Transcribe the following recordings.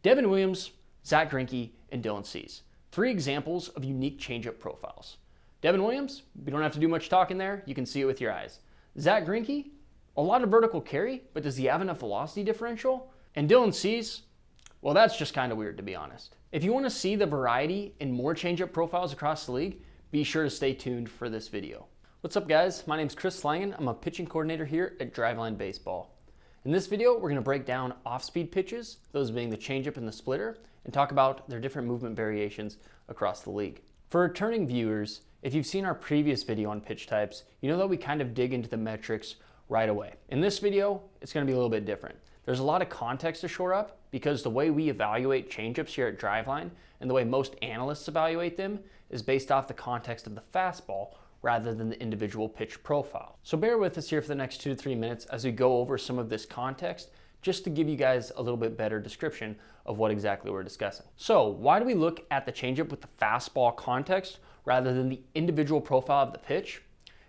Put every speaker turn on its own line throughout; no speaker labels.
Devin Williams, Zach Greinke, and Dylan Cease. 3 examples of unique changeup profiles. Devin Williams, we don't have to do much talking there. You can see it with your eyes. Zach Greinke, a lot of vertical carry, but does he have enough velocity differential? And Dylan Cease, well, that's just kind of weird, to be honest. If you want to see the variety in more changeup profiles across the league, be sure to stay tuned for this video. What's up, guys? My name's Chris Fleming. I'm a pitching coordinator here at Driveline Baseball. In this video, we're going to break down off-speed pitches, those being the changeup and the splitter, and talk about their different movement variations across the league. For returning viewers, if you've seen our previous video on pitch types, you know that we kind of dig into the metrics right away. In this video, it's going to be a little bit different. There's a lot of context to shore up because the way we evaluate changeups here at Driveline and the way most analysts evaluate them is based off the context of the fastball rather than the individual pitch profile. So bear with us here for the next 2 to 3 minutes as we go over some of this context just to give you guys a little bit better description of what exactly we're discussing. So why do we look at the changeup with the fastball context rather than the individual profile of the pitch?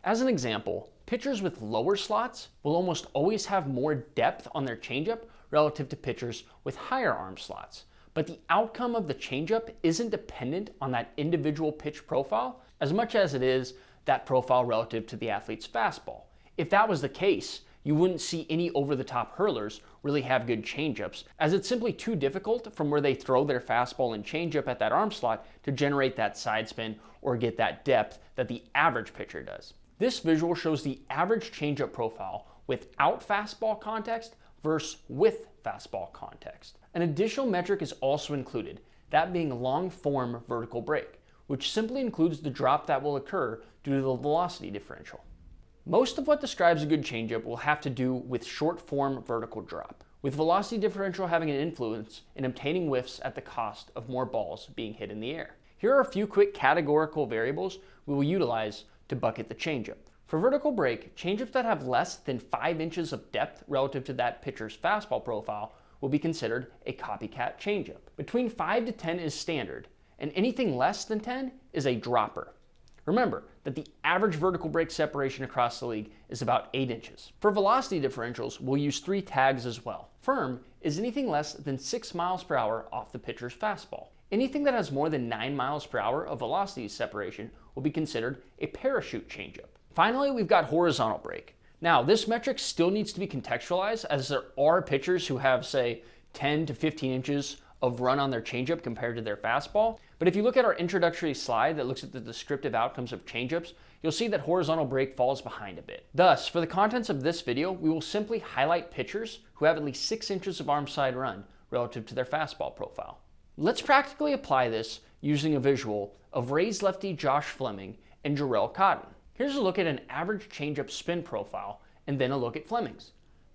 As an example, pitchers with lower slots will almost always have more depth on their changeup relative to pitchers with higher arm slots. But the outcome of the changeup isn't dependent on that individual pitch profile as much as it is that profile relative to the athlete's fastball. If that was the case, you wouldn't see any over-the-top hurlers really have good changeups, as it's simply too difficult from where they throw their fastball and changeup at that arm slot to generate that side spin or get that depth that the average pitcher does. This visual shows the average changeup profile without fastball context versus with fastball context. An additional metric is also included, that being long-form vertical break, which simply includes the drop that will occur due to the velocity differential. Most of what describes a good changeup will have to do with short-form vertical drop, with velocity differential having an influence in obtaining whiffs at the cost of more balls being hit in the air. Here are a few quick categorical variables we will utilize to bucket the changeup. For vertical break, changeups that have less than 5 inches of depth relative to that pitcher's fastball profile will be considered a copycat changeup. Between 5 to 10 is standard, and anything less than 10 is a dropper. Remember that the average vertical break separation across the league is about 8 inches. For velocity differentials, we'll use 3 tags as well. Firm is anything less than 6 miles per hour off the pitcher's fastball. Anything that has more than 9 miles per hour of velocity separation will be considered a parachute changeup. Finally, we've got horizontal break. Now, this metric still needs to be contextualized as there are pitchers who have, say, 10 to 15 inches of run on their changeup compared to their fastball. But if you look at our introductory slide that looks at the descriptive outcomes of changeups, you'll see that horizontal break falls behind a bit. Thus, for the contents of this video, we will simply highlight pitchers who have at least 6 inches of arm side run relative to their fastball profile. Let's practically apply this using a visual of Rays lefty Josh Fleming and Jharel. Here's a look at an average changeup spin profile and then a look at Fleming's.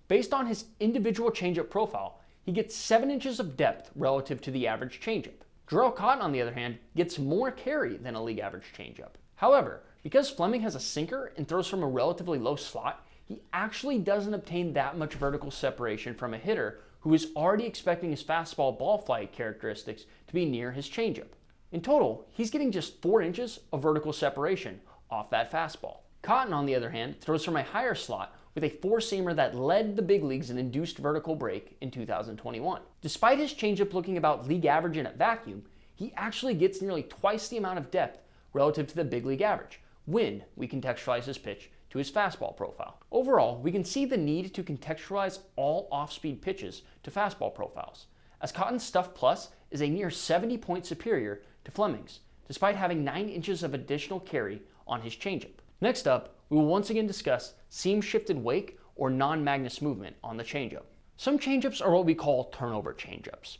Based on his individual changeup profile, he gets 7 inches of depth relative to the average changeup. Jharel, on the other hand, gets more carry than a league average changeup. However, because Fleming has a sinker and throws from a relatively low slot, he actually doesn't obtain that much vertical separation from a hitter who is already expecting his fastball ball flight characteristics to be near his changeup. In total, he's getting just 4 inches of vertical separation off that fastball. Cotton, on the other hand, throws from a higher slot with a four-seamer that led the big leagues in induced vertical break in 2021. Despite his changeup looking about league average in a vacuum, he actually gets nearly twice the amount of depth relative to the big league average when we contextualize his pitch to his fastball profile. Overall, we can see the need to contextualize all off-speed pitches to fastball profiles, as Cotton's Stuff Plus is a near 70-point superior to Fleming's, despite having 9 inches of additional carry on his changeup. Next up, we will once again discuss seam-shifted wake or non-Magnus movement on the changeup. Some changeups are what we call turnover changeups.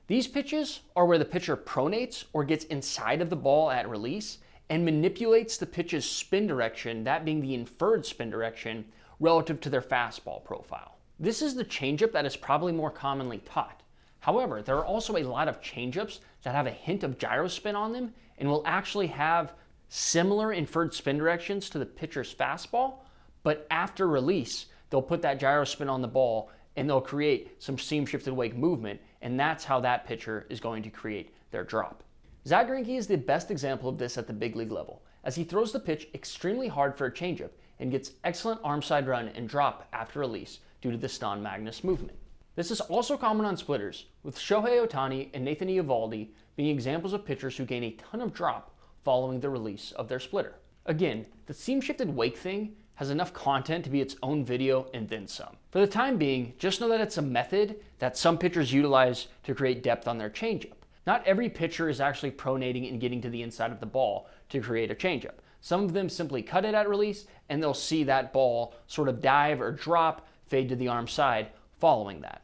These pitches are where the pitcher pronates or gets inside of the ball at release and manipulates the pitch's spin direction, that being the inferred spin direction, relative to their fastball profile. This is the changeup that is probably more commonly taught. However, there are also a lot of changeups that have a hint of gyrospin on them and will actually have similar inferred spin directions to the pitcher's fastball, but after release, they'll put that gyrospin on the ball and they'll create some seam-shifted wake movement, and that's how that pitcher is going to create their drop. Zach Greinke is the best example of this at the big league level, as he throws the pitch extremely hard for a changeup and gets excellent arm side run and drop after release due to this non-Magnus movement. This is also common on splitters, with Shohei Ohtani and Nathan Eovaldi being examples of pitchers who gain a ton of drop following the release of their splitter. Again, the seam-shifted wake thing has enough content to be its own video and then some. For the time being, just know that it's a method that some pitchers utilize to create depth on their changeup. Not every pitcher is actually pronating and getting to the inside of the ball to create a changeup. Some of them simply cut it at release, and they'll see that ball sort of dive or drop, fade to the arm side following that.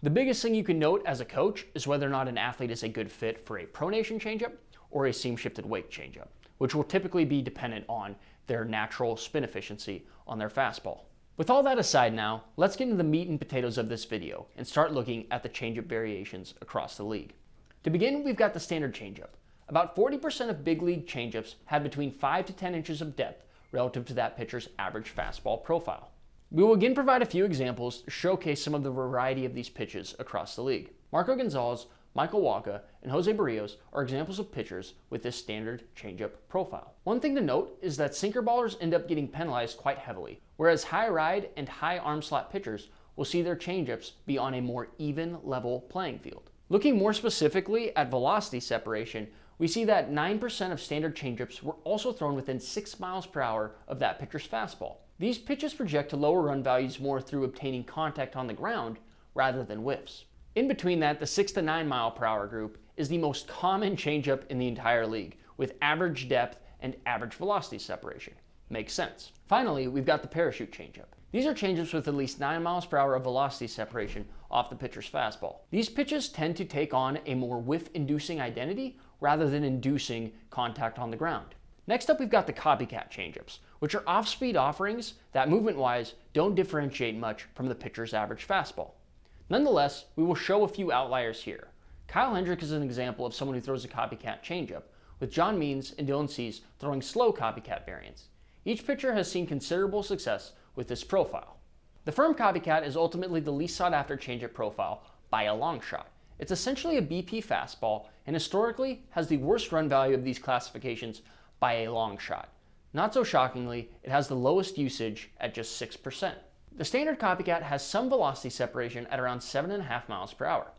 The biggest thing you can note as a coach is whether or not an athlete is a good fit for a pronation changeup or a seam-shifted wake changeup, which will typically be dependent on their natural spin efficiency on their fastball. With all that aside now, let's get into the meat and potatoes of this video and start looking at the changeup variations across the league. To begin, we've got the standard changeup. About 40% of big league changeups have between 5 to 10 inches of depth relative to that pitcher's average fastball profile. We will again provide a few examples to showcase some of the variety of these pitches across the league. Marco Gonzalez, Michael Wacha, and Jose Barrios are examples of pitchers with this standard changeup profile. One thing to note is that sinker ballers end up getting penalized quite heavily, whereas high ride and high arm slot pitchers will see their changeups be on a more even level playing field. Looking more specifically at velocity separation, we see that 9% of standard changeups were also thrown within 6 miles per hour of that pitcher's fastball. These pitches project to lower run values more through obtaining contact on the ground rather than whiffs. In between that, the 6 to 9 mile per hour group is the most common changeup in the entire league, with average depth and average velocity separation. Makes sense. Finally, we've got the parachute changeup. These are changeups with at least 9 miles per hour of velocity separation off the pitcher's fastball. These pitches tend to take on a more whiff-inducing identity rather than inducing contact on the ground. Next up, we've got the Copycat Changeups, which are off-speed offerings that movement-wise don't differentiate much from the pitcher's average fastball. Nonetheless, we will show a few outliers here. Kyle Hendricks is an example of someone who throws a Copycat Changeup, with John Means and Dylan Cease throwing slow Copycat variants. Each pitcher has seen considerable success with this profile. The firm Copycat is ultimately the least sought-after changeup profile by a long shot. It's essentially a BP fastball and historically has the worst run value of these classifications by a long shot. Not so shockingly, it has the lowest usage at just 6%. The standard Copycat has some velocity separation at around 7.5 miles per hour.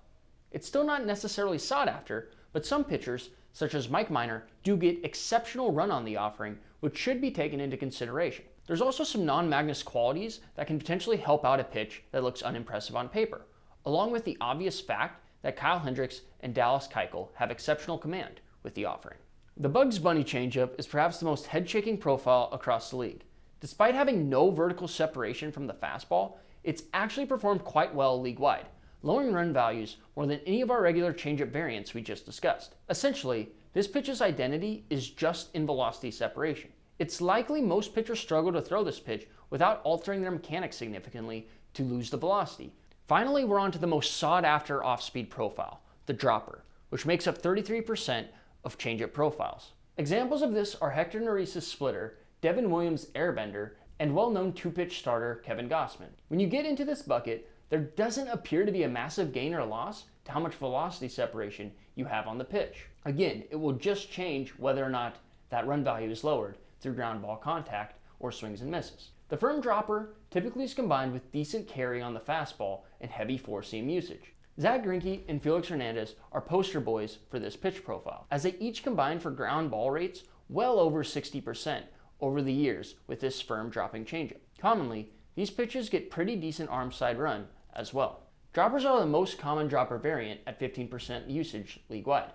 It's still not necessarily sought after, but some pitchers, such as Mike Minor, do get exceptional run on the offering, which should be taken into consideration. There's also some non-Magnus qualities that can potentially help out a pitch that looks unimpressive on paper, along with the obvious fact that Kyle Hendricks and Dallas Keuchel have exceptional command with the offering. The Bugs Bunny changeup is perhaps the most head-shaking profile across the league. Despite having no vertical separation from the fastball, it's actually performed quite well league-wide, lowering run values more than any of our regular changeup variants we just discussed. Essentially, this pitch's identity is just in velocity separation. It's likely most pitchers struggle to throw this pitch without altering their mechanics significantly to lose the velocity. Finally, we're on to the most sought-after off-speed profile, the dropper, which makes up 33% of changeup profiles. Examples of this are Hector Neris's splitter, Devin Williams' airbender, and well-known two-pitch starter Kevin Gausman. When you get into this bucket, there doesn't appear to be a massive gain or loss to how much velocity separation you have on the pitch. Again, it will just change whether or not that run value is lowered through ground ball contact or swings and misses. The firm dropper typically is combined with decent carry on the fastball and heavy four-seam usage. Zach Greinke and Felix Hernandez are poster boys for this pitch profile, as they each combine for ground ball rates well over 60% over the years with this firm dropping changeup. Commonly, these pitches get pretty decent arm side run as well. Droppers are the most common dropper variant at 15% usage league-wide.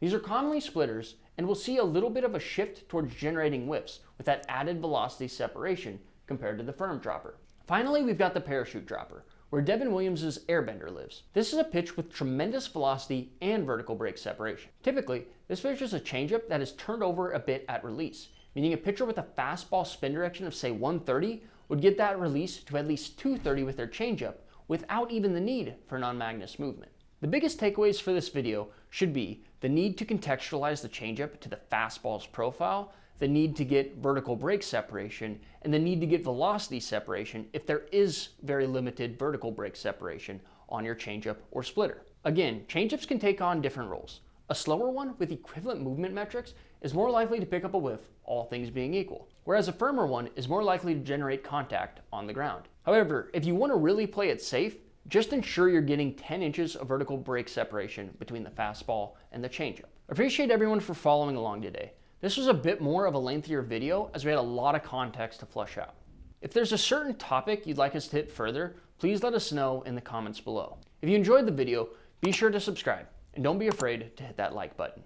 These are commonly splitters, and we'll see a little bit of a shift towards generating whiffs with that added velocity separation compared to the firm dropper. Finally, we've got the parachute dropper, where Devin Williams' airbender lives. This is a pitch with tremendous velocity and vertical break separation. Typically, this pitch is a changeup that is turned over a bit at release, meaning a pitcher with a fastball spin direction of say 130 would get that release to at least 230 with their changeup without even the need for non-Magnus movement. The biggest takeaways for this video should be the need to contextualize the changeup to the fastball's profile, the need to get vertical break separation, and the need to get velocity separation if there is very limited vertical break separation on your changeup or splitter. Again, changeups can take on different roles. A slower one with equivalent movement metrics is more likely to pick up a whiff, all things being equal, whereas a firmer one is more likely to generate contact on the ground. However, if you want to really play it safe, Just ensure you're getting 10 inches of vertical break separation between the fastball and the changeup. Appreciate everyone for following along today. This was a bit more of a lengthier video as we had a lot of context to flush out. If there's a certain topic you'd like us to hit further, please let us know in the comments below. If you enjoyed the video, be sure to subscribe and don't be afraid to hit that like button.